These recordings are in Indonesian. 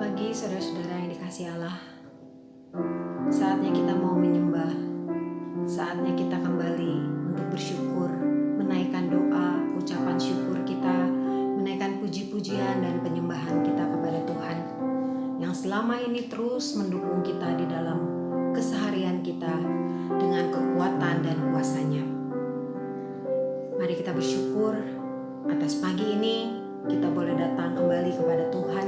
pagi saudara-saudara yang dikasihi Allah. Saatnya kita mau menyembah. Saatnya kita kembali untuk bersyukur, menaikkan doa, ucapan syukur kita, menaikkan puji-pujian dan penyembahan kita kepada Tuhan yang selama ini terus mendukung kita di dalam keseharian kita dengan kekuatan dan kuasa-Nya. Mari kita bersyukur atas pagi ini kita boleh datang kembali kepada Tuhan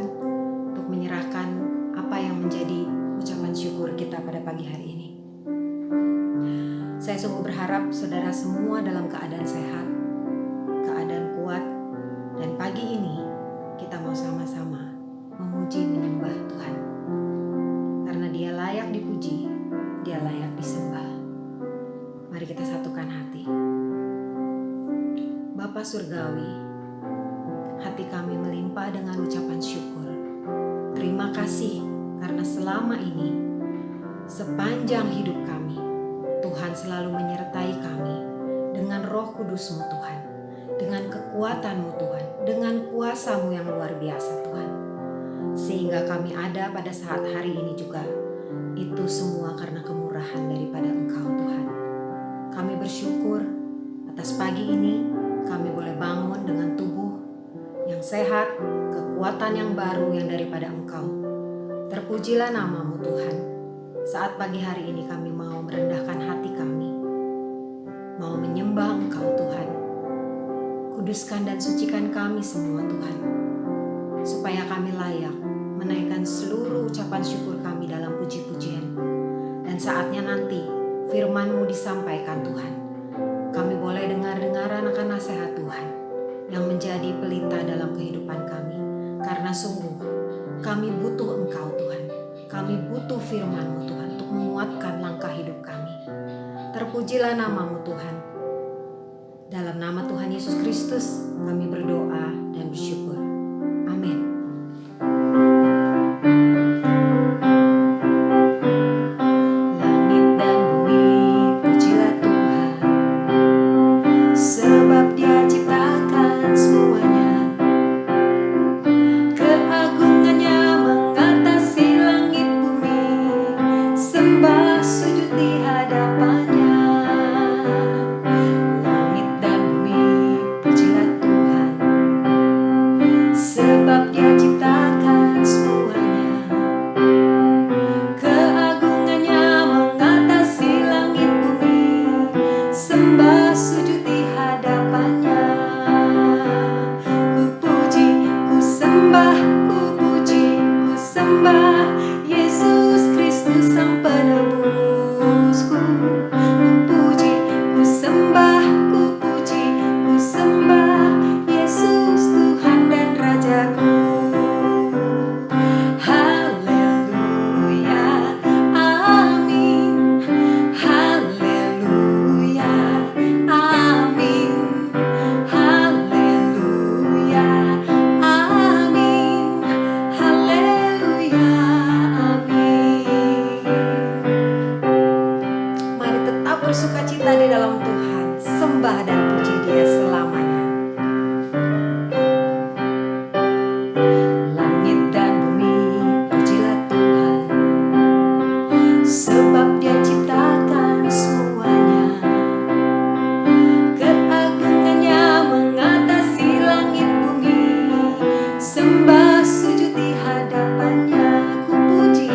untuk menyerahkan apa yang menjadi ucapan syukur kita pada pagi hari ini. Saya sungguh berharap saudara semua dalam keadaan sehat, keadaan kuat, dan pagi ini kita mau sama-sama memuji menyembah Tuhan. Karena Dia layak dipuji, Dia layak disembah. Mari kita satukan hati. Bapa Surgawi, hati kami melimpah dengan ucapan syukur. Terima kasih karena selama ini, sepanjang hidup kami, Tuhan selalu menyertai kami dengan Roh Kudus-Mu Tuhan, dengan kekuatan-Mu Tuhan, dengan kuasa-Mu yang luar biasa Tuhan. Sehingga kami ada pada saat hari ini juga. Itu semua karena kemurahan daripada Engkau Tuhan. Kami bersyukur atas pagi ini kami boleh bangun dengan tubuh yang sehat, kekuatan yang baru yang daripada Engkau. Terpujilah nama-Mu Tuhan. Saat pagi hari ini kami mau merendahkan hati kami, mau menyembah Engkau Tuhan. Kuduskan dan sucikan kami semua Tuhan, supaya kami layak menaikkan seluruh ucapan syukur kami dalam puji-pujian. Dan saatnya nanti firman-Mu disampaikan Tuhan, kami boleh dengar-dengaran akan nasihat Tuhan yang menjadi pelita dalam kehidupan kami. Karena sungguh kami butuh Engkau Tuhan. Kami butuh firman-Mu Tuhan untuk menguatkan langkah hidup kami. Terpujilah nama-Mu Tuhan. Dalam nama Tuhan Yesus Kristus kami berdoa dan bersyukur. Amin. Langit dan bumi pujilah Tuhan, sebab Dia ciptakan semuanya. Keagungannya mengatasi langit bumi, sembah sujud di hadapannya. Langit dan bumi pujilah Tuhan, sebab Dia ciptakan semuanya. Keagungannya mengatasi langit bumi, sembah sujud di hadapannya. Ku puji, ku sembah, ku puji, ku sembah Yesus Kristus Sang Penebusku. Ku puji, ku sembah, ku puji, ku sembah Yesus Tuhan dan Rajaku. Haleluya, amin. Haleluya, amin. Haleluya, amin. Haleluya, amin. Mari tetap bersukacita di dalam Tuhan, sembah dan puji Dia selamanya. Langit dan bumi pujilah Tuhan, sebab Dia ciptakan semuanya. Keagungannya mengatasi langit bumi, sembah sujud di hadapannya. Ku puji,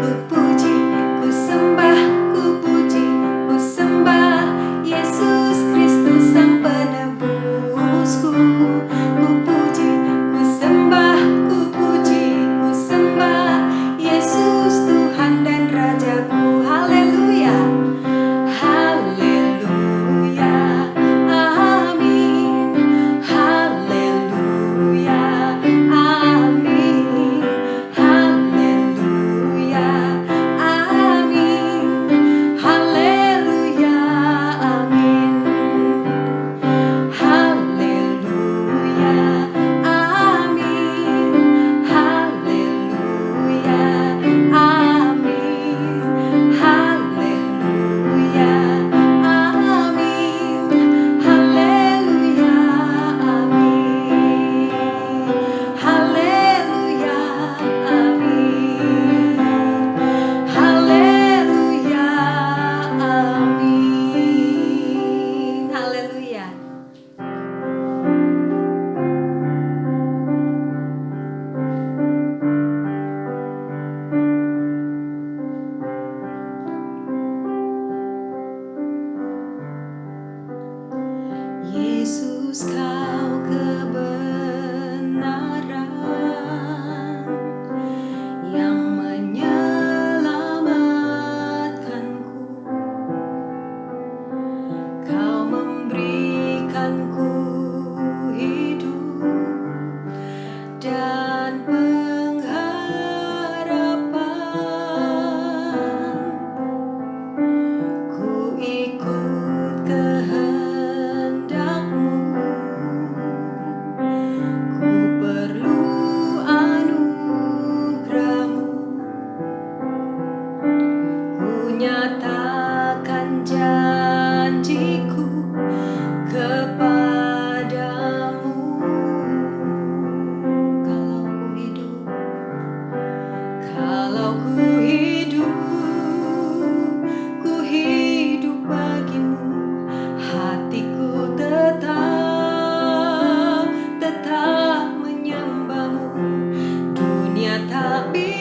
ku puji, ku sembah, ku puji, ku sembah Yesus Kristus Sang Penebusku. Ku puji, ku sembah, ku puji, ku sembah Yesus Tuhan dan Rajaku. Haleluya, haleluya, amin. Haleluya,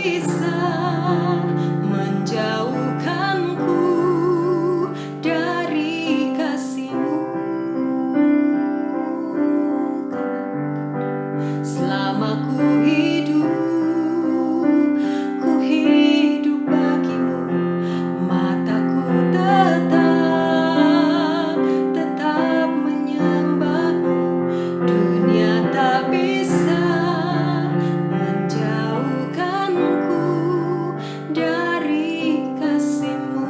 bisa menjauhkanku dari kasih-Mu. Selama ku hidup bagimu, mataku tetap menyembahmu. Dunia tak bisa menjauhkanku dari kasih-Mu.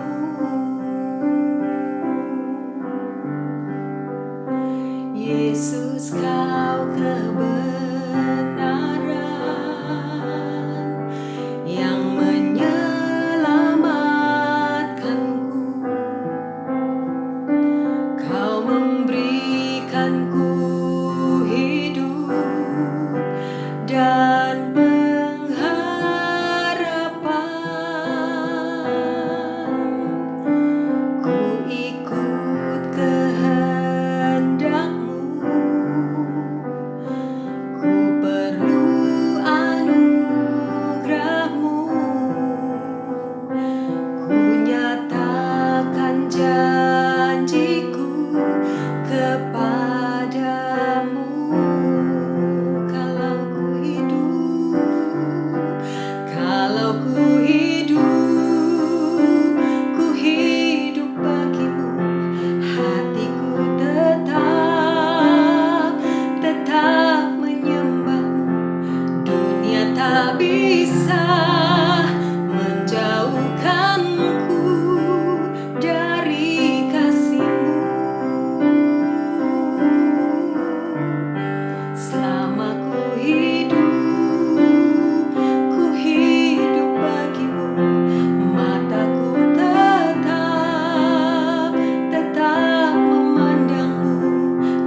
Yesus, Kau kebenaran yang menyelamatkanku. Kau memberikanku hidup dan pengharapan. Ku ikut kehendak-Mu. Ku perlu anugerah-Mu. Ku nyatakan janjiku kepadamu. Kalau ku hidup bagimu, hatiku tetap menyembahmu. Dunia tak bisa menjauhkanku dari kasih-Mu. Selama ku hidup bagimu, mataku tetap memandangmu.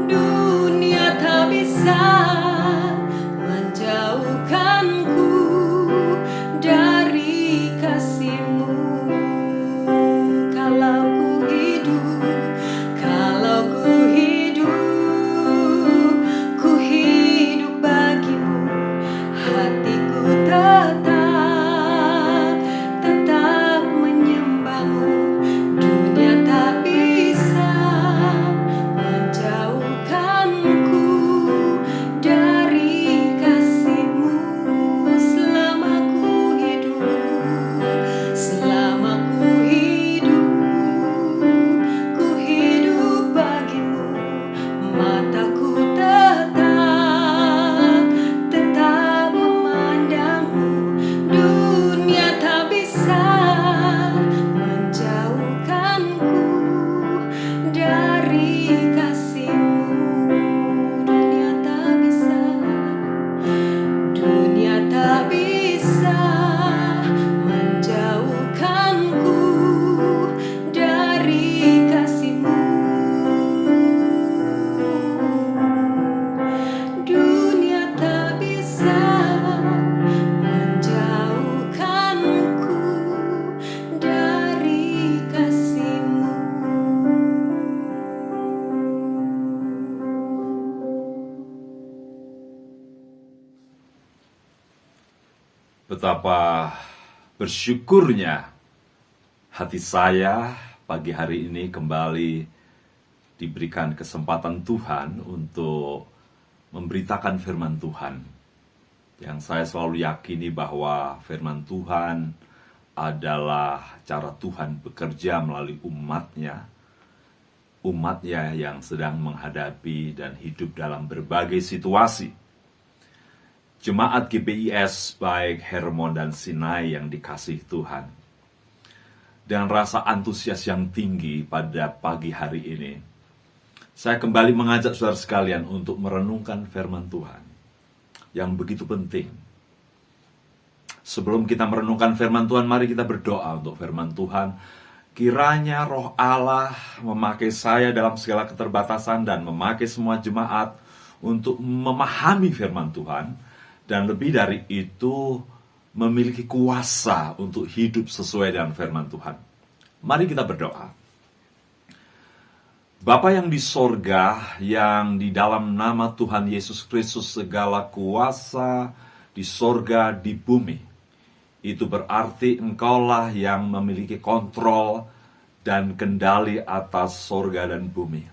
Dunia tak bisa menjauhkanku dari kasih-Mu. Kalau ku hidup bagimu, hatiku tetap menyembahmu. Dunia tak bisa menjauhkanku dari kasih-Mu. Selama ku hidup bagimu, mataku tetap memandangmu. Dunia tak bisa menjauhkanku dari kasih-Mu. Dunia tak bisa menjauhkanku dari kasih-Mu. Dunia tak bisa menjauhkanku dari kasih-Mu. Betapa bersyukurnya hati saya pagi hari ini kembali diberikan kesempatan Tuhan untuk memberitakan firman Tuhan. Yang saya selalu yakini bahwa firman Tuhan adalah cara Tuhan bekerja melalui umatnya yang sedang menghadapi dan hidup dalam berbagai situasi. Jemaat GBIS baik Hermon dan Sinai yang dikasihi Tuhan. Dan rasa antusias yang tinggi pada pagi hari ini, saya kembali mengajak saudara sekalian untuk merenungkan firman Tuhan yang begitu penting. Sebelum kita merenungkan firman Tuhan, mari kita berdoa untuk firman Tuhan. Kiranya Roh Allah memakai saya dalam segala keterbatasan dan memakai semua jemaat untuk memahami firman Tuhan. Dan lebih dari itu, memiliki kuasa untuk hidup sesuai dengan firman Tuhan. Mari kita berdoa. Bapa yang di sorga, yang di dalam nama Tuhan Yesus Kristus segala kuasa di sorga, di bumi, itu berarti engkaulah yang memiliki kontrol dan kendali atas sorga dan bumi.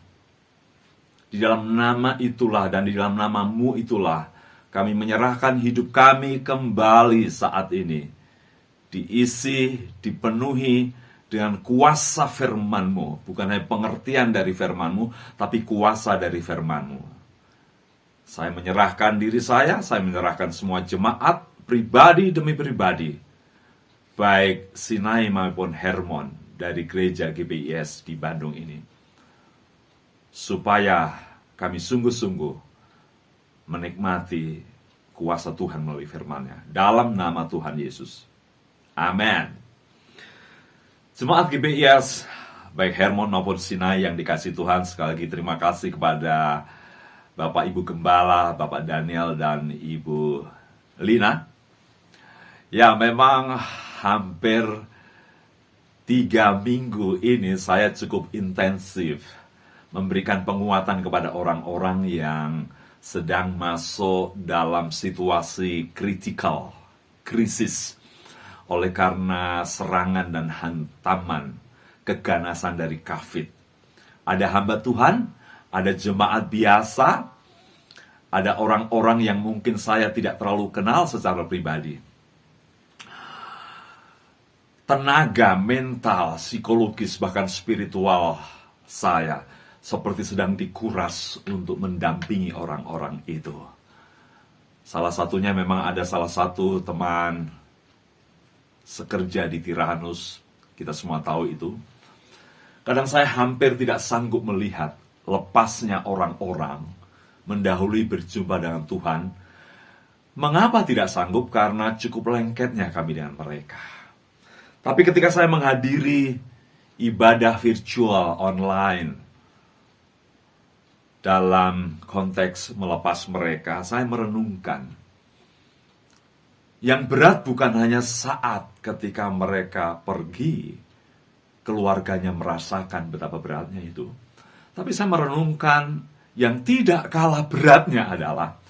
Di dalam nama itulah dan di dalam namamu itulah kami menyerahkan hidup kami kembali saat ini. Diisi, dipenuhi dengan kuasa firman-Mu. Bukan hanya pengertian dari firman-Mu, tapi kuasa dari firman-Mu. Saya menyerahkan diri saya menyerahkan semua jemaat, pribadi demi pribadi, baik Sinai maupun Hermon dari gereja GBIS di Bandung ini, supaya kami sungguh-sungguh menikmati kuasa Tuhan melalui firman-Nya. Dalam nama Tuhan Yesus. Amin. Jemaat GBIS, baik Hermon maupun Sinai yang dikasih Tuhan, sekali lagi terima kasih kepada Bapak Ibu Gembala, Bapak Daniel, dan Ibu Lina. Ya, memang hampir 3 minggu ini saya cukup intensif memberikan penguatan kepada orang-orang yang sedang masuk dalam situasi kritikal, krisis, oleh karena serangan dan hantaman keganasan dari COVID. Ada hamba Tuhan, ada jemaat biasa, ada orang-orang yang mungkin saya tidak terlalu kenal secara pribadi. Tenaga mental, psikologis, bahkan spiritual saya seperti sedang dikuras untuk mendampingi orang-orang itu. Salah satunya memang ada salah satu teman sekerja di Tirahanus, kita semua tahu itu. Kadang saya hampir tidak sanggup melihat lepasnya orang-orang mendahului berjumpa dengan Tuhan. Mengapa tidak sanggup? Karena cukup lengketnya kami dengan mereka. Tapi ketika saya menghadiri ibadah virtual online dalam konteks melepas mereka, saya merenungkan yang berat bukan hanya saat ketika mereka pergi, keluarganya merasakan betapa beratnya itu. Tapi saya merenungkan yang tidak kalah beratnya adalah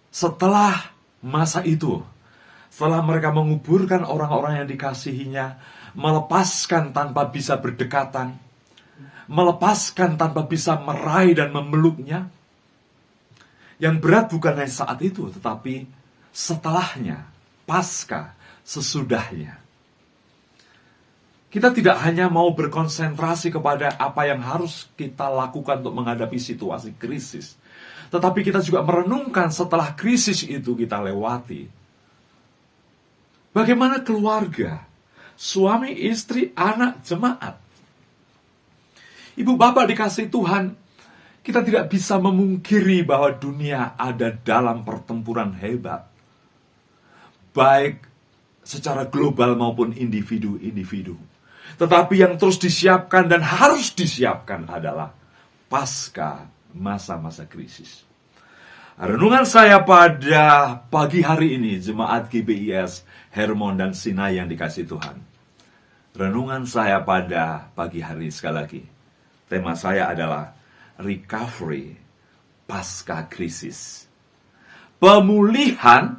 setelah masa itu, setelah mereka menguburkan orang-orang yang dikasihinya, melepaskan tanpa bisa berdekatan, melepaskan tanpa bisa meraih dan memeluknya. Yang berat bukan hanya saat itu, tetapi setelahnya, pasca, sesudahnya. Kita tidak hanya mau berkonsentrasi kepada apa yang harus kita lakukan untuk menghadapi situasi krisis, tetapi kita juga merenungkan setelah krisis itu kita lewati. Bagaimana keluarga, suami, istri, anak, jemaat. Ibu bapak dikasih Tuhan, kita tidak bisa memungkiri bahwa dunia ada dalam pertempuran hebat. Baik secara global maupun individu-individu. Tetapi yang terus disiapkan dan harus disiapkan adalah pasca masa-masa krisis. Renungan saya pada pagi hari ini, jemaat GBIS, Hermon dan Sinai yang dikasih Tuhan. Renungan saya pada pagi hari sekali lagi. Tema saya adalah recovery pasca krisis. Pemulihan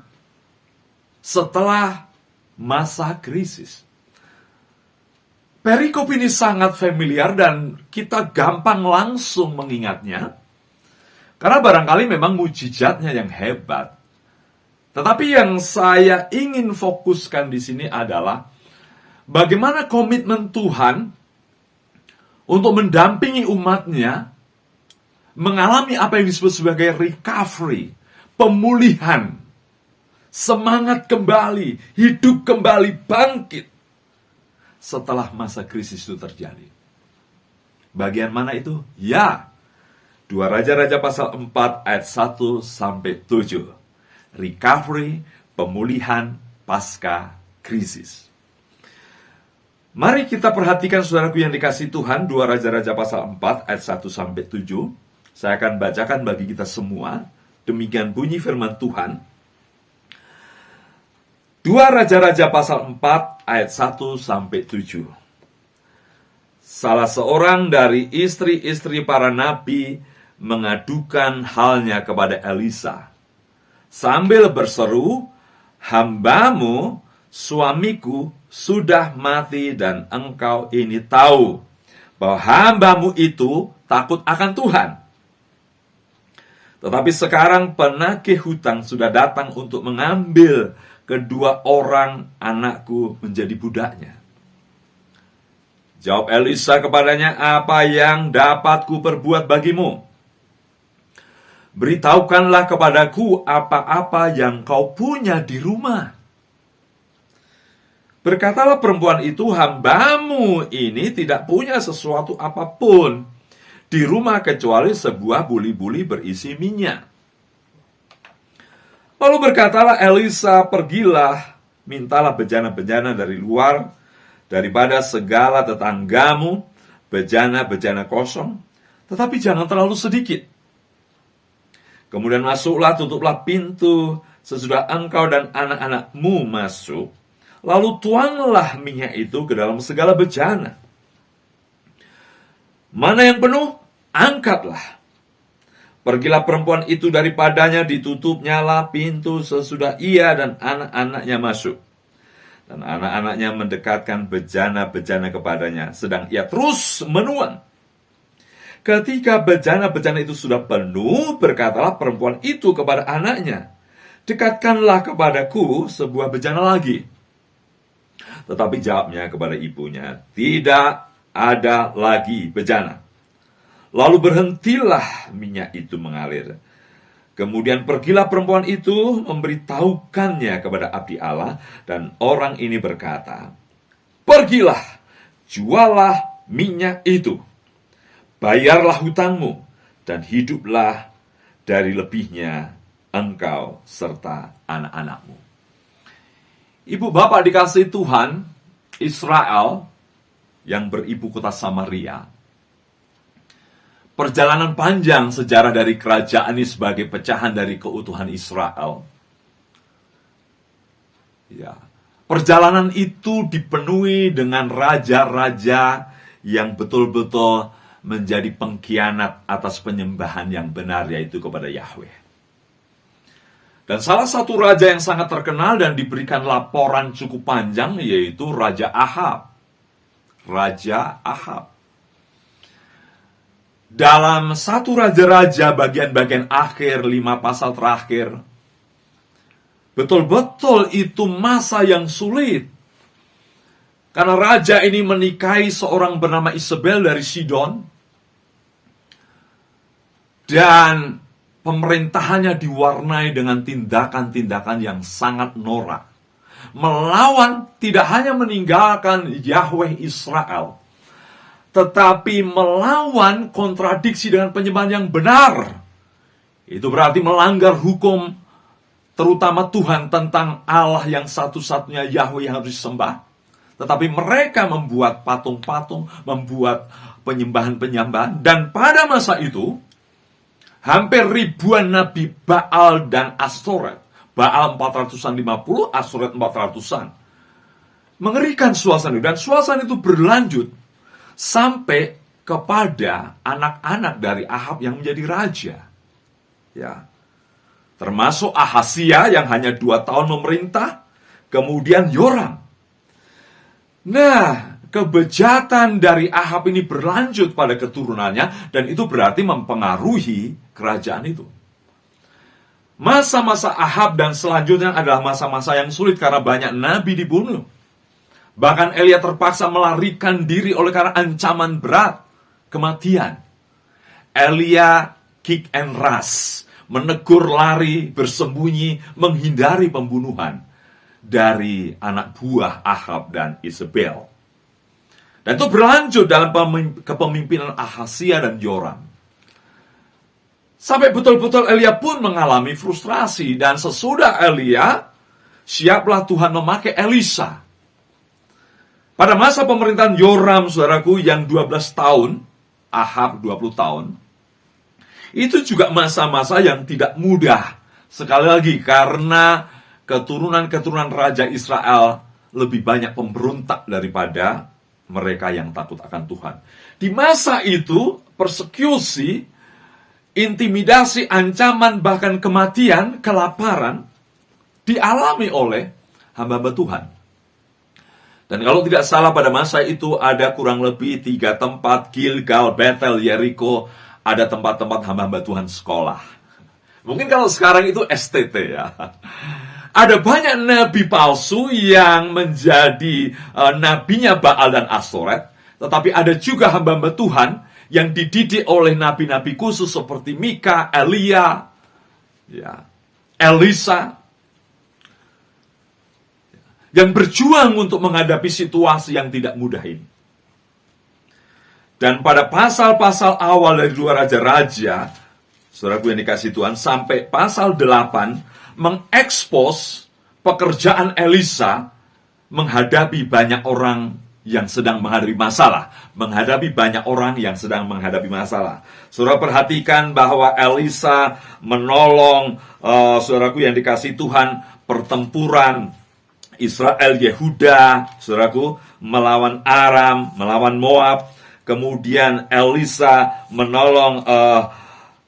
setelah masa krisis. Perikop ini sangat familiar dan kita gampang langsung mengingatnya. Karena barangkali memang mujizatnya yang hebat. Tetapi yang saya ingin fokuskan di sini adalah bagaimana komitmen Tuhan untuk mendampingi umatnya mengalami apa yang disebut sebagai recovery, pemulihan, semangat kembali, hidup kembali, bangkit setelah masa krisis itu terjadi. Bagian mana itu? Ya, 2 Raja-Raja pasal 4 ayat 1 sampai 7. Recovery, pemulihan pasca krisis. Mari kita perhatikan saudaraku yang dikasihi Tuhan, 2 Raja-Raja pasal 4 ayat 1 sampai 7. Saya akan bacakan bagi kita semua. Demikian bunyi firman Tuhan. 2 Raja-Raja pasal 4 ayat 1 sampai 7. Salah seorang dari istri-istri para nabi mengadukan halnya kepada Elisa sambil berseru, "Hambamu suamiku sudah mati dan engkau ini tahu bahwa hambamu itu takut akan Tuhan. Tetapi sekarang penagih hutang sudah datang untuk mengambil kedua orang anakku menjadi budaknya. Jawab Elisa kepadanya, apa yang dapat ku perbuat bagimu? Beritahukanlah kepadaku apa-apa yang kau punya di rumah. Berkatalah perempuan itu, hambamu ini tidak punya sesuatu apapun di rumah kecuali sebuah buli-buli berisi minyak. Lalu berkatalah Elisa, pergilah, mintalah bejana-bejana dari luar, daripada segala tetanggamu, bejana-bejana kosong, tetapi jangan terlalu sedikit. Kemudian masuklah, tutuplah pintu, sesudah engkau dan anak-anakmu masuk, lalu tuanglah minyak itu ke dalam segala bejana. Mana yang penuh, angkatlah. Pergilah perempuan itu daripadanya, ditutupnyalah pintu sesudah ia dan anak-anaknya masuk. Dan anak-anaknya mendekatkan bejana-bejana kepadanya, sedang ia terus menuang. Ketika bejana-bejana itu sudah penuh, berkatalah perempuan itu kepada anaknya, dekatkanlah kepadaku sebuah bejana lagi. Tetapi jawabnya kepada ibunya, tidak ada lagi bejana. Lalu berhentilah minyak itu mengalir. Kemudian pergilah perempuan itu memberitahukannya kepada abdi Allah, dan orang ini berkata, pergilah, jualah minyak itu, bayarlah hutangmu, dan hiduplah dari lebihnya engkau serta anak-anakmu. Ibu bapak dikasihi Tuhan, Israel yang beribu kota Samaria, perjalanan panjang sejarah dari kerajaan ini sebagai pecahan dari keutuhan Israel. Ya, perjalanan itu dipenuhi dengan raja-raja yang betul-betul menjadi pengkhianat atas penyembahan yang benar, yaitu kepada Yahweh. Dan salah satu raja yang sangat terkenal dan diberikan laporan cukup panjang, yaitu Raja Ahab. Raja Ahab. Dalam satu raja-raja bagian-bagian akhir, 5 pasal terakhir, betul-betul itu masa yang sulit. Karena raja ini menikahi seorang bernama Isabel dari Sidon, dan pemerintahannya diwarnai dengan tindakan-tindakan yang sangat norak. Melawan, tidak hanya meninggalkan Yahweh Israel, tetapi melawan kontradiksi dengan penyembahan yang benar. Itu berarti melanggar hukum, terutama Tuhan, tentang Allah yang satu-satunya Yahweh yang harus disembah. Tetapi mereka membuat patung-patung, membuat penyembahan-penyembahan. Dan pada masa itu, hampir ribuan nabi Baal dan Astoret. Baal 450, Astoret 400-an. Mengerikan suasana itu. Dan suasana itu berlanjut sampai kepada anak-anak dari Ahab yang menjadi raja. Ya. Termasuk Ahazia yang hanya 2 tahun memerintah. Kemudian Yoram. Nah, kebejatan dari Ahab ini berlanjut pada keturunannya, dan itu berarti mempengaruhi kerajaan itu. Masa-masa Ahab dan selanjutnya adalah masa-masa yang sulit karena banyak nabi dibunuh. Bahkan Elia terpaksa melarikan diri oleh karena ancaman berat kematian. Elia kick and rush, menegur, lari, bersembunyi, menghindari pembunuhan dari anak buah Ahab dan Isabel. Dan itu berlanjut dalam kepemimpinan Ahazia dan Yoram. Sampai betul-betul Elia pun mengalami frustrasi. Dan sesudah Elia, siaplah Tuhan memakai Elisa. Pada masa pemerintahan Yoram, saudaraku, yang 12 tahun, Ahab 20 tahun, itu juga masa-masa yang tidak mudah. Sekali lagi, karena keturunan-keturunan Raja Israel lebih banyak pemberontak daripada mereka yang takut akan Tuhan. Di masa itu, persekusi, intimidasi, ancaman, bahkan kematian, kelaparan, dialami oleh hamba-hamba Tuhan. Dan kalau tidak salah pada masa itu ada kurang lebih 3 tempat, Gilgal, Bethel, Jericho, ada tempat-tempat hamba-hamba Tuhan sekolah. Mungkin kalau sekarang itu STT ya. Ada banyak nabi palsu yang menjadi nabinya Baal dan Astoret, tetapi ada juga hamba-hamba Tuhan yang dididik oleh nabi-nabi khusus seperti Mika, Elia, ya, Elisa, yang berjuang untuk menghadapi situasi yang tidak mudah ini. Dan pada pasal-pasal awal dari 2 Raja-Raja, saudaraku yang dikasih Tuhan, sampai pasal 8, mengekspos pekerjaan Elisa menghadapi banyak orang yang sedang menghadapi masalah. Menghadapi banyak orang yang sedang menghadapi masalah. Saudara perhatikan bahwa Elisa menolong, saudaraku yang dikasih Tuhan, pertempuran Israel Yehuda, saudaraku, melawan Aram, melawan Moab. Kemudian Elisa menolong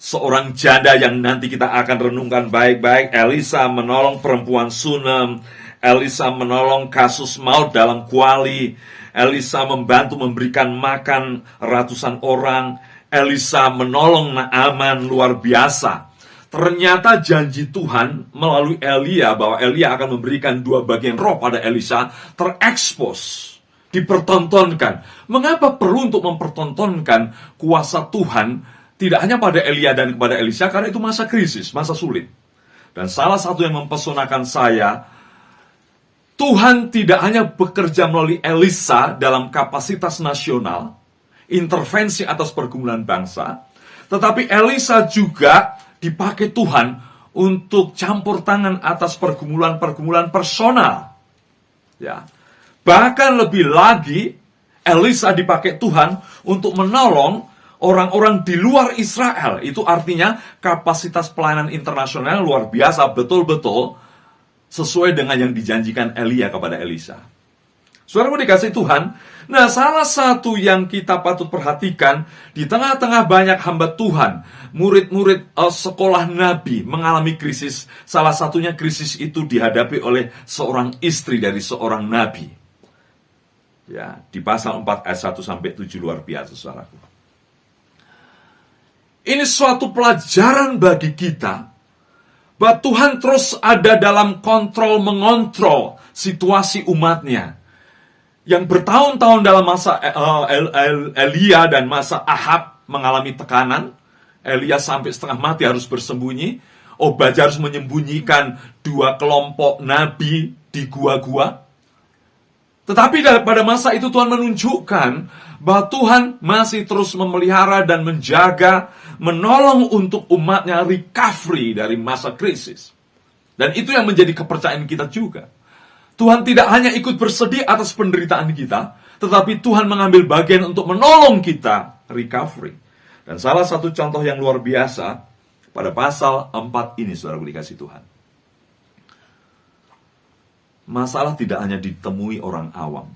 seorang janda yang nanti kita akan renungkan baik-baik. Elisa menolong perempuan Sunem. Elisa menolong kasus maut dalam kuali. Elisa membantu memberikan makan ratusan orang. Elisa menolong Naaman, luar biasa. Ternyata janji Tuhan melalui Elia bahwa Elia akan memberikan 2 bagian roh pada Elisa terekspos, dipertontonkan. Mengapa perlu untuk mempertontonkan kuasa Tuhan tidak hanya pada Elia dan kepada Elisa? Karena itu masa krisis, masa sulit. Dan salah satu yang mempesonakan saya, Tuhan tidak hanya bekerja melalui Elisa dalam kapasitas nasional, intervensi atas pergumulan bangsa, tetapi Elisa juga dipakai Tuhan untuk campur tangan atas pergumulan-pergumulan personal. Ya. Bahkan lebih lagi, Elisa dipakai Tuhan untuk menolong orang-orang di luar Israel. Itu artinya kapasitas pelayanan internasional luar biasa, betul-betul sesuai dengan yang dijanjikan Elia kepada Elisa. Saudaraku dikasih Tuhan, nah salah satu yang kita patut perhatikan, di tengah-tengah banyak hamba Tuhan, murid-murid sekolah Nabi mengalami krisis. Salah satunya krisis itu dihadapi oleh seorang istri dari seorang Nabi. Ya, di pasal 4 ayat 1-7 luar biasa, saudaraku. Ini suatu pelajaran bagi kita, bahwa Tuhan terus ada dalam mengontrol situasi umatnya. Yang bertahun-tahun dalam masa Elia dan masa Ahab mengalami tekanan. Elia sampai setengah mati harus bersembunyi. Obadya harus menyembunyikan 2 kelompok nabi di gua-gua. Tetapi pada masa itu Tuhan menunjukkan bahwa Tuhan masih terus memelihara dan menjaga, menolong untuk umatnya recovery dari masa krisis. Dan itu yang menjadi kepercayaan kita juga. Tuhan tidak hanya ikut bersedih atas penderitaan kita, tetapi Tuhan mengambil bagian untuk menolong kita recovery. Dan salah satu contoh yang luar biasa pada pasal 4 ini, saudara dikasih Tuhan. Masalah tidak hanya ditemui orang awam,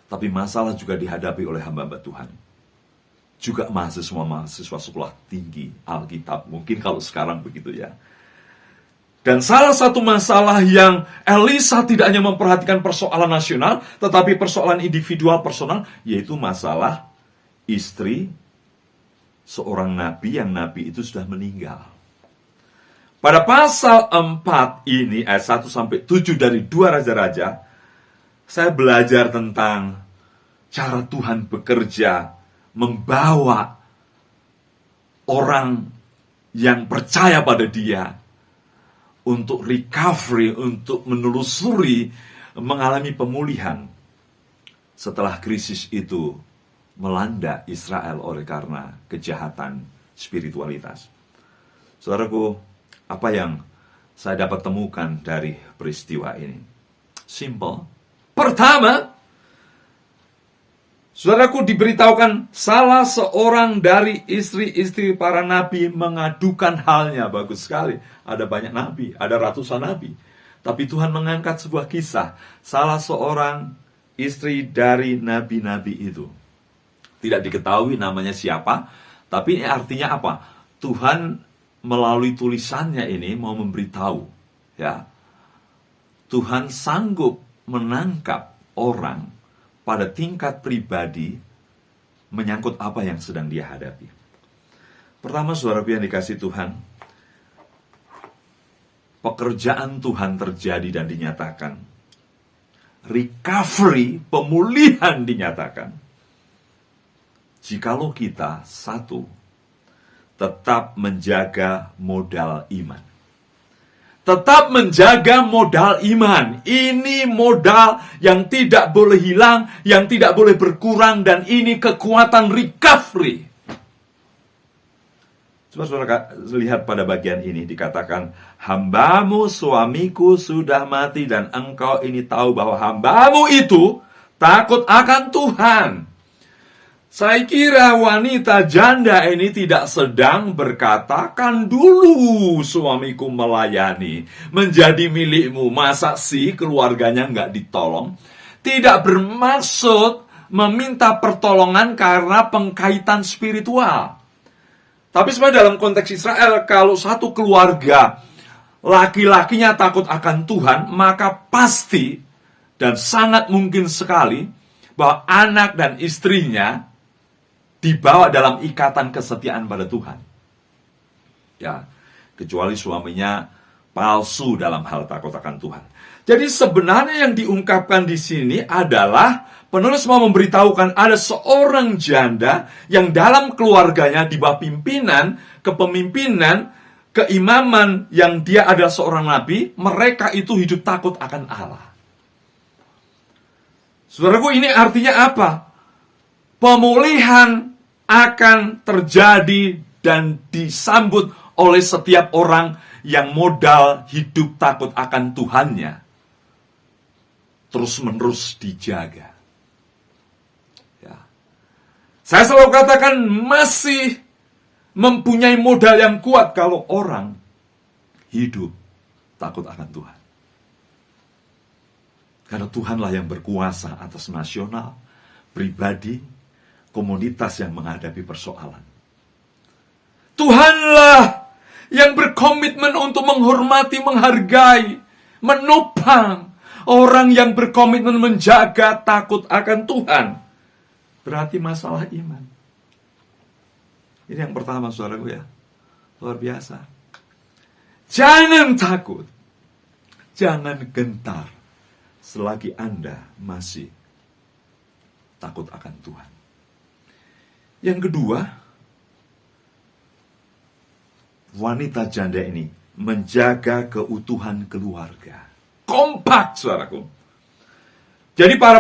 tapi masalah juga dihadapi oleh hamba-hamba Tuhan. Juga mahasiswa sekolah tinggi Alkitab, mungkin kalau sekarang begitu ya. Dan salah satu masalah yang Elisa tidak hanya memperhatikan persoalan nasional, tetapi persoalan individual personal, yaitu masalah istri seorang nabi yang nabi itu sudah meninggal. Pada pasal 4 ini, ayat 1-7 dari 2 Raja-Raja, saya belajar tentang cara Tuhan bekerja, membawa orang yang percaya pada Dia, untuk recovery, untuk menelusuri, mengalami pemulihan setelah krisis itu melanda Israel oleh karena kejahatan spiritualitas. Saudaraku, apa yang saya dapat temukan dari peristiwa ini? Simple. Pertama, saudaraku, diberitahukan salah seorang dari istri-istri para nabi mengadukan halnya. Bagus sekali. Ada banyak nabi, ada ratusan nabi. Tapi Tuhan mengangkat sebuah kisah. Salah seorang istri dari nabi-nabi itu. Tidak diketahui namanya siapa. Tapi ini artinya apa? Tuhan melalui tulisannya ini mau memberitahu. Ya, Tuhan sanggup menangkap orang pada tingkat pribadi menyangkut apa yang sedang dia hadapi. Pertama, saudaraku yang dikasihi Tuhan, pekerjaan Tuhan terjadi dan dinyatakan. Recovery, pemulihan dinyatakan. Jikalau kita, satu, tetap menjaga modal iman. Tetap menjaga modal iman. Ini modal yang tidak boleh hilang, yang tidak boleh berkurang, dan ini kekuatan recovery. Coba saudara lihat pada bagian ini dikatakan, hambamu suamiku sudah mati dan engkau ini tahu bahwa hambamu itu takut akan Tuhan. Saya kira wanita janda ini tidak sedang berkata, kan dulu suamiku melayani, menjadi milikmu, masa sih keluarganya nggak ditolong? Tidak bermaksud meminta pertolongan karena pengkaitan spiritual. Tapi sebenarnya dalam konteks Israel, kalau satu keluarga laki-lakinya takut akan Tuhan, maka pasti dan sangat mungkin sekali bahwa anak dan istrinya dibawa dalam ikatan kesetiaan pada Tuhan. Ya, kecuali suaminya palsu dalam hal takut akan Tuhan. Jadi sebenarnya yang diungkapkan di sini adalah penulis mau memberitahukan ada seorang janda yang dalam keluarganya di bawah pimpinan, kepemimpinan, keimaman yang dia adalah seorang nabi, mereka itu hidup takut akan Allah. Saudaraku, ini artinya apa? Pemulihan akan terjadi dan disambut oleh setiap orang yang modal hidup takut akan Tuhannya terus-menerus dijaga. Ya. Saya selalu katakan masih mempunyai modal yang kuat kalau orang hidup takut akan Tuhan. Karena Tuhanlah yang berkuasa atas nasional, pribadi, komunitas yang menghadapi persoalan. Tuhanlah yang berkomitmen untuk menghormati, menghargai, menopang orang yang berkomitmen menjaga takut akan Tuhan. Berarti masalah iman. Ini yang pertama, saudaraku ya. Luar biasa. Jangan takut. Jangan gentar selagi Anda masih takut akan Tuhan. Yang kedua, wanita janda ini menjaga keutuhan keluarga. Kompak, saudaraku. Jadi para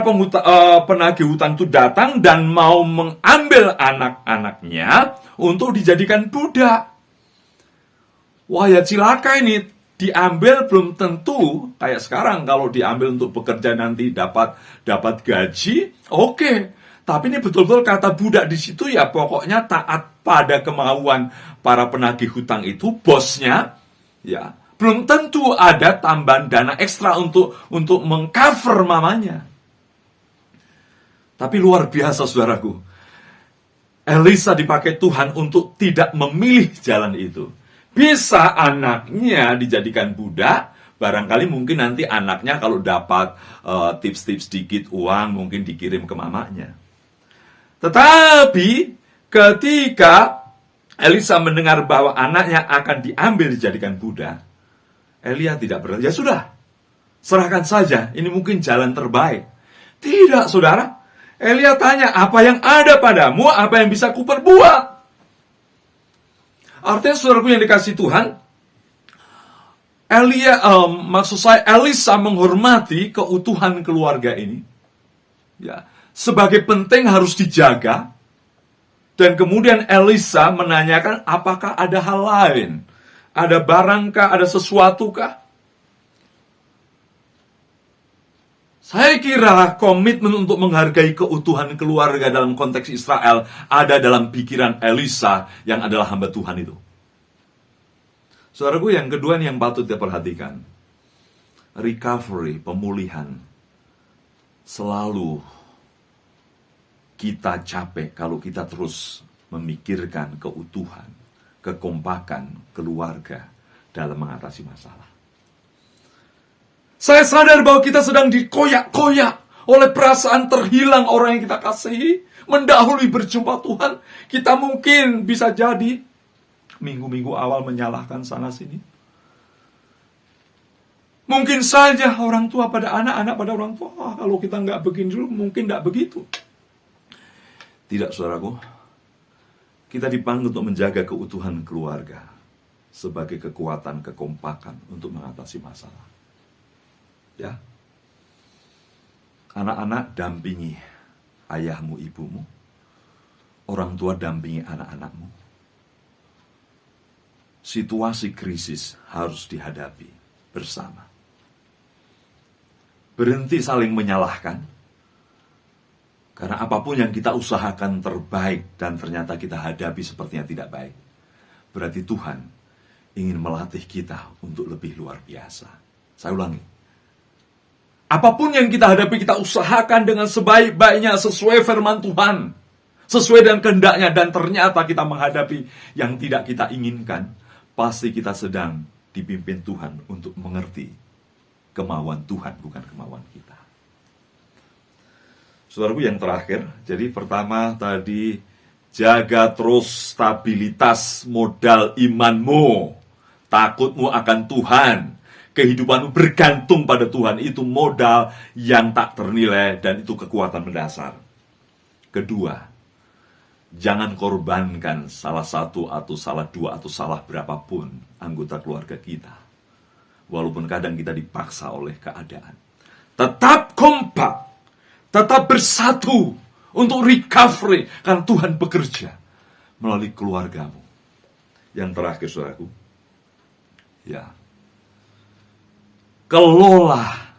penagih hutang itu datang dan mau mengambil anak-anaknya untuk dijadikan budak. Wah, ya cilaka ini. Diambil belum tentu kayak sekarang kalau diambil untuk bekerja nanti dapat gaji, oke. Tapi ini betul-betul kata budak di situ ya pokoknya taat pada kemauan para penagih hutang itu, bosnya, ya. Belum tentu ada tambahan dana ekstra untuk mengcover mamanya. Tapi luar biasa, saudaraku. Elisa dipakai Tuhan untuk tidak memilih jalan itu. Bisa anaknya dijadikan budak, barangkali mungkin nanti anaknya kalau dapat tips-tips sedikit uang mungkin dikirim ke mamanya. Tetapi ketika Elisa mendengar bahwa anaknya akan diambil dijadikan budak, Elia tidak berkata, ya sudah, serahkan saja, ini mungkin jalan terbaik. Tidak, saudara. Elia tanya, apa yang ada padamu, apa yang bisa kuperbuat? Artinya, saudaraku yang dikasihi Tuhan, Elisa menghormati keutuhan keluarga ini. Ya, sebagai penting harus dijaga. Dan kemudian Elisa menanyakan, apakah ada hal lain? Ada barangkah, ada sesuatukah? Saya kira komitmen untuk menghargai keutuhan keluarga dalam konteks Israel ada dalam pikiran Elisa yang adalah hamba Tuhan itu. Saudaraku, yang kedua yang patut diperhatikan. Recovery, pemulihan. Selalu kita capek kalau kita terus memikirkan keutuhan, kekompakan keluarga dalam mengatasi masalah. Saya sadar bahwa kita sedang dikoyak-koyak oleh perasaan terhilang orang yang kita kasihi, mendahului berjumpa Tuhan. Kita mungkin bisa jadi minggu-minggu awal menyalahkan sana sini. Mungkin saja orang tua pada anak, anak pada orang tua. Kalau kita nggak begini dulu, mungkin nggak begitu. Tidak, saudaraku. Kita dipanggil untuk menjaga keutuhan keluarga sebagai kekuatan, kekompakan untuk mengatasi masalah. Ya. Anak-anak dampingi ayahmu, ibumu. Orang tua dampingi anak-anakmu. Situasi krisis harus dihadapi bersama. Berhenti saling menyalahkan. Karena apapun yang kita usahakan terbaik dan ternyata kita hadapi sepertinya tidak baik, berarti Tuhan ingin melatih kita untuk lebih luar biasa. Saya ulangi. Apapun yang kita hadapi, kita usahakan dengan sebaik-baiknya sesuai firman Tuhan, sesuai dengan kehendaknya, dan ternyata kita menghadapi yang tidak kita inginkan, pasti kita sedang dipimpin Tuhan untuk mengerti kemauan Tuhan, bukan kemauan kita. Saudaraku, yang terakhir, jadi pertama tadi, jaga terus stabilitas modal imanmu. Takutmu akan Tuhan, kehidupanmu bergantung pada Tuhan, itu modal yang tak ternilai dan itu kekuatan mendasar. Kedua, jangan korbankan salah satu atau salah dua atau salah berapapun anggota keluarga kita. Walaupun kadang kita dipaksa oleh keadaan. Tetap kompak. Tetap bersatu untuk recovery. Karena Tuhan bekerja melalui keluargamu. Yang terakhir, saudaraku. Ya. Kelola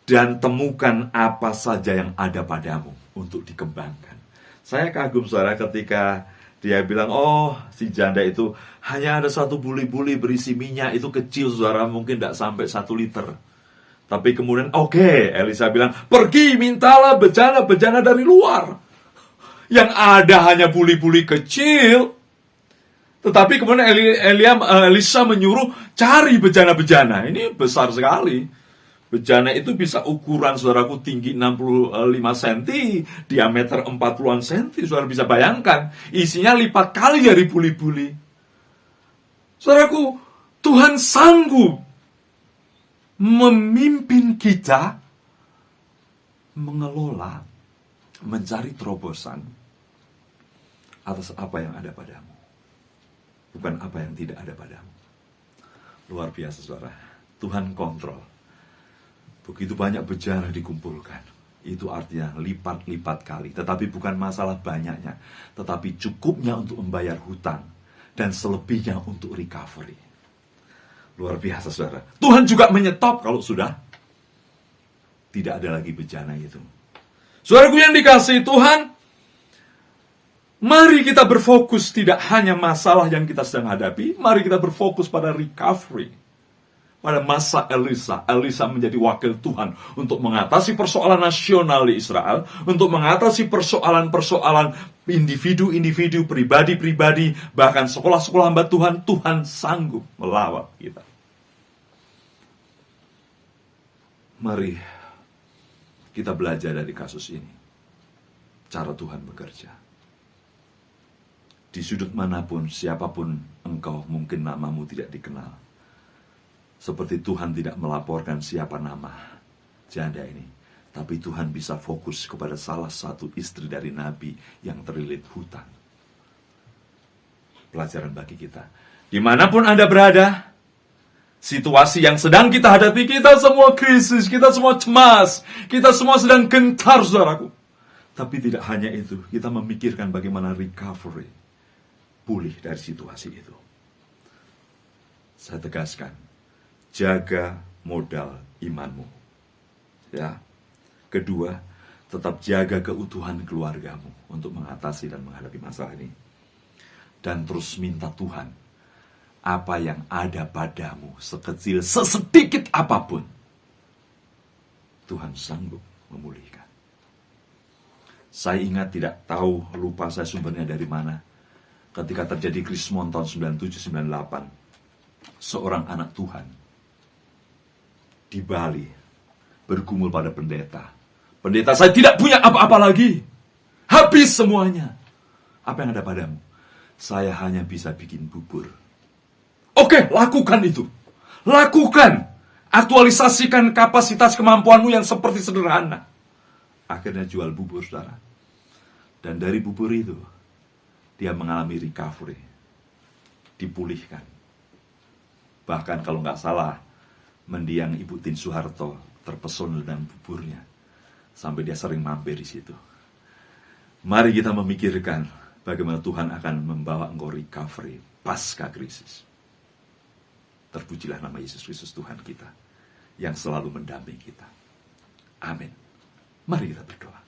dan temukan apa saja yang ada padamu untuk dikembangkan. Saya kagum, saudara, ketika dia bilang, oh, si janda itu hanya ada satu buli-buli berisi minyak. Itu kecil, saudara, mungkin tidak sampai 1 liter. Tapi kemudian, oke, Elisa bilang, pergi mintalah bejana-bejana dari luar. Yang ada hanya buli-buli kecil. Tetapi kemudian Elisa menyuruh cari bejana-bejana. Ini besar sekali. Bejana itu bisa ukuran, saudaraku, tinggi 65 cm, diameter 40-an cm. Saudara bisa bayangkan, isinya lipat kali dari buli-buli. Saudaraku, Tuhan sanggup memimpin kita mengelola, mencari terobosan atas apa yang ada padamu, bukan apa yang tidak ada padamu. Luar biasa, saudara. Tuhan kontrol. Begitu banyak bejana dikumpulkan, itu artinya lipat-lipat kali. Tetapi bukan masalah banyaknya, tetapi cukupnya untuk membayar hutang dan selebihnya untuk recovery. Luar biasa, saudara. Tuhan juga menyetop kalau sudah tidak ada lagi bejana itu. Saudaraku yang dikasihi Tuhan, mari kita berfokus tidak hanya masalah yang kita sedang hadapi, mari kita berfokus pada recovery. Pada masa Elisa, Elisa menjadi wakil Tuhan untuk mengatasi persoalan nasional di Israel, untuk mengatasi persoalan-persoalan individu-individu, pribadi-pribadi, bahkan sekolah-sekolah hamba Tuhan. Tuhan sanggup melawat kita. Mari kita belajar dari kasus ini, cara Tuhan bekerja. Di sudut manapun, siapapun engkau, mungkin namamu tidak dikenal. Seperti Tuhan tidak melaporkan siapa nama janda ini, tapi Tuhan bisa fokus kepada salah satu istri dari Nabi yang terlilit hutang. Pelajaran bagi kita. Dimanapun Anda berada, situasi yang sedang kita hadapi, kita semua krisis, kita semua cemas, kita semua sedang gentar, saudaraku. Tapi tidak hanya itu, kita memikirkan bagaimana recovery, pulih dari situasi itu. Saya tegaskan, jaga modal imanmu. Ya. Kedua, tetap jaga keutuhan keluargamu untuk mengatasi dan menghadapi masalah ini. Dan terus minta Tuhan, apa yang ada padamu, sekecil, sesedikit apapun, Tuhan sanggup memulihkan. Saya ingat, tidak tahu, lupa saya sumbernya dari mana. Ketika terjadi Krismon tahun 97-98, seorang anak Tuhan di Bali bergumul pada pendeta. Pendeta, saya tidak punya apa-apa lagi. Habis semuanya. Apa yang ada padamu? Saya hanya bisa bikin bubur. Oke, lakukan itu. Lakukan. Aktualisasikan kapasitas kemampuanmu yang seperti sederhana. Akhirnya jual bubur, saudara. Dan dari bubur itu, dia mengalami recovery. Dipulihkan. Bahkan kalau nggak salah, mendiang Ibu Tin Soeharto terpesona dengan buburnya. Sampai dia sering mampir di situ. Mari kita memikirkan bagaimana Tuhan akan membawa engkau recovery pasca krisis. Terpujilah nama Yesus Kristus Tuhan kita yang selalu mendampingi kita. Amin. Mari kita berdoa.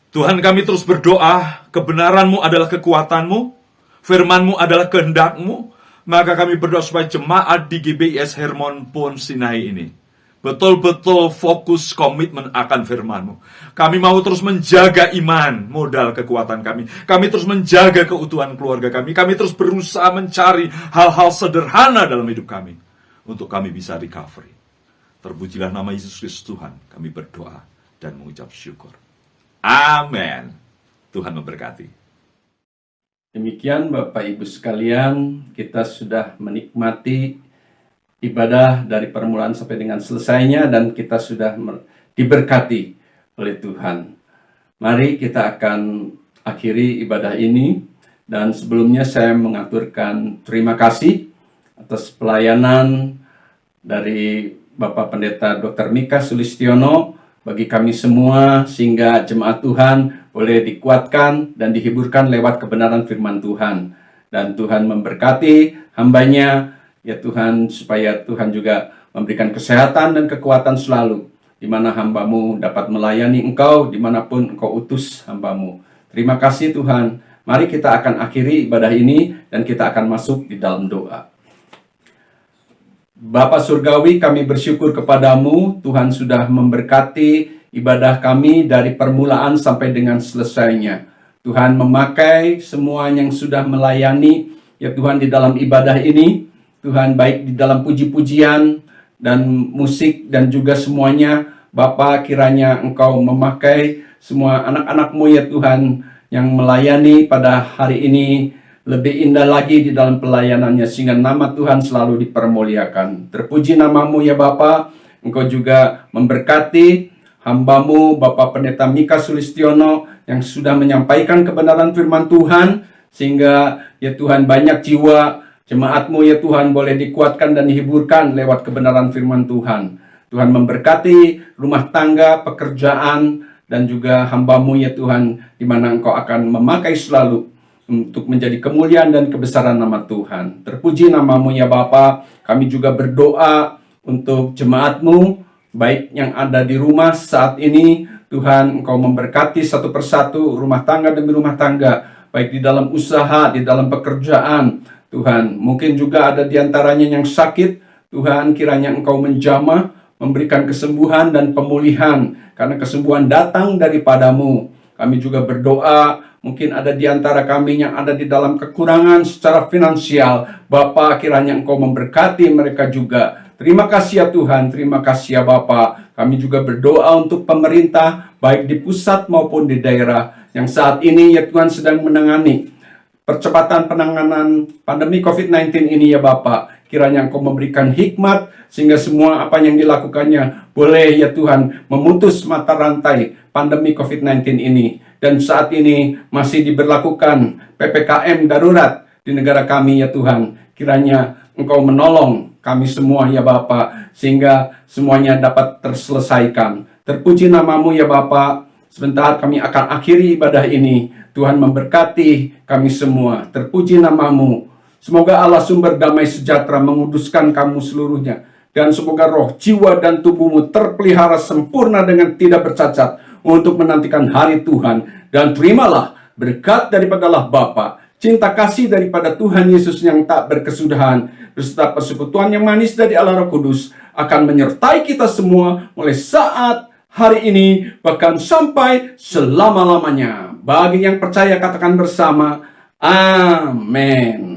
Tuhan, kami terus berdoa, kebenaran-Mu adalah kekuatan-Mu, firman-Mu adalah kehendak-Mu, maka kami berdoa supaya jemaat di GBIS Hermon Pon Sinai ini betul-betul fokus komitmen akan firman-Mu. Kami mau terus menjaga iman, modal kekuatan kami. Kami terus menjaga keutuhan keluarga kami. Kami terus berusaha mencari hal-hal sederhana dalam hidup kami untuk kami bisa recovery. Terpujilah nama Yesus Kristus Tuhan. Kami berdoa dan mengucap syukur. Amin. Tuhan memberkati. Demikian Bapak Ibu sekalian, kita sudah menikmati ibadah dari permulaan sampai dengan selesainya dan kita sudah diberkati oleh Tuhan. Mari kita akan akhiri ibadah ini, dan sebelumnya saya mengaturkan terima kasih atas pelayanan dari Bapak Pendeta Dr. Mika Sulistiono bagi kami semua, sehingga jemaat Tuhan boleh dikuatkan dan dihiburkan lewat kebenaran firman Tuhan. Dan Tuhan memberkati hambanya, ya Tuhan, supaya Tuhan juga memberikan kesehatan dan kekuatan selalu, di mana hamba-Mu dapat melayani Engkau dimanapun Engkau utus hamba-Mu. Terima kasih Tuhan. Mari kita akan akhiri ibadah ini dan kita akan masuk di dalam doa. Bapa Surgawi, kami bersyukur kepadamu, Tuhan sudah memberkati ibadah kami dari permulaan sampai dengan selesainya. Tuhan memakai semua yang sudah melayani, ya Tuhan, di dalam ibadah ini. Tuhan, baik di dalam puji-pujian dan musik dan juga semuanya, Bapa, kiranya Engkau memakai semua anak-anak-Mu, ya Tuhan, yang melayani pada hari ini lebih indah lagi di dalam pelayanannya, sehingga nama Tuhan selalu dipermuliakan. Terpuji nama-Mu, ya Bapa. Engkau juga memberkati hamba-Mu, Bapak Pendeta Mika Sulistiono, yang sudah menyampaikan kebenaran firman Tuhan, sehingga ya Tuhan, banyak jiwa jemaat-Mu, ya Tuhan, boleh dikuatkan dan dihiburkan lewat kebenaran firman Tuhan. Tuhan memberkati rumah tangga, pekerjaan, dan juga hamba-Mu, ya Tuhan, di mana Engkau akan memakai selalu untuk menjadi kemuliaan dan kebesaran nama Tuhan. Terpuji nama-Mu, ya Bapa. Kami juga berdoa untuk jemaat-Mu, baik yang ada di rumah saat ini. Tuhan, Engkau memberkati satu persatu rumah tangga demi rumah tangga, baik di dalam usaha, di dalam pekerjaan. Tuhan, mungkin juga ada di antaranya yang sakit. Tuhan, kiranya Engkau menjamah, memberikan kesembuhan dan pemulihan, karena kesembuhan datang daripada-Mu. Kami juga berdoa, mungkin ada di antara kami yang ada di dalam kekurangan secara finansial. Bapa, kiranya Engkau memberkati mereka juga. Terima kasih ya Tuhan, terima kasih ya Bapa. Kami juga berdoa untuk pemerintah, baik di pusat maupun di daerah, yang saat ini ya Tuhan sedang menangani percepatan penanganan pandemi COVID-19 ini ya Bapa. Kiranya Engkau memberikan hikmat, sehingga semua apa yang dilakukannya boleh ya Tuhan memutus mata rantai pandemi COVID-19 ini. Dan saat ini masih diberlakukan PPKM darurat di negara kami ya Tuhan. Kiranya Engkau menolong kami semua ya Bapa, sehingga semuanya dapat terselesaikan. Terpuji nama-Mu ya Bapa. Sebentar kami akan akhiri ibadah ini. Tuhan memberkati kami semua. Terpuji nama-Mu. Semoga Allah sumber damai sejahtera menguduskan kamu seluruhnya. Dan semoga roh, jiwa, dan tubuhmu terpelihara sempurna dengan tidak bercacat untuk menantikan hari Tuhan. Dan terimalah berkat daripada Allah Bapa, cinta kasih daripada Tuhan Yesus yang tak berkesudahan, beserta persekutuan yang manis dari Allah Roh Kudus akan menyertai kita semua mulai saat hari ini bahkan sampai selama-lamanya. Bagi yang percaya katakan bersama, amin.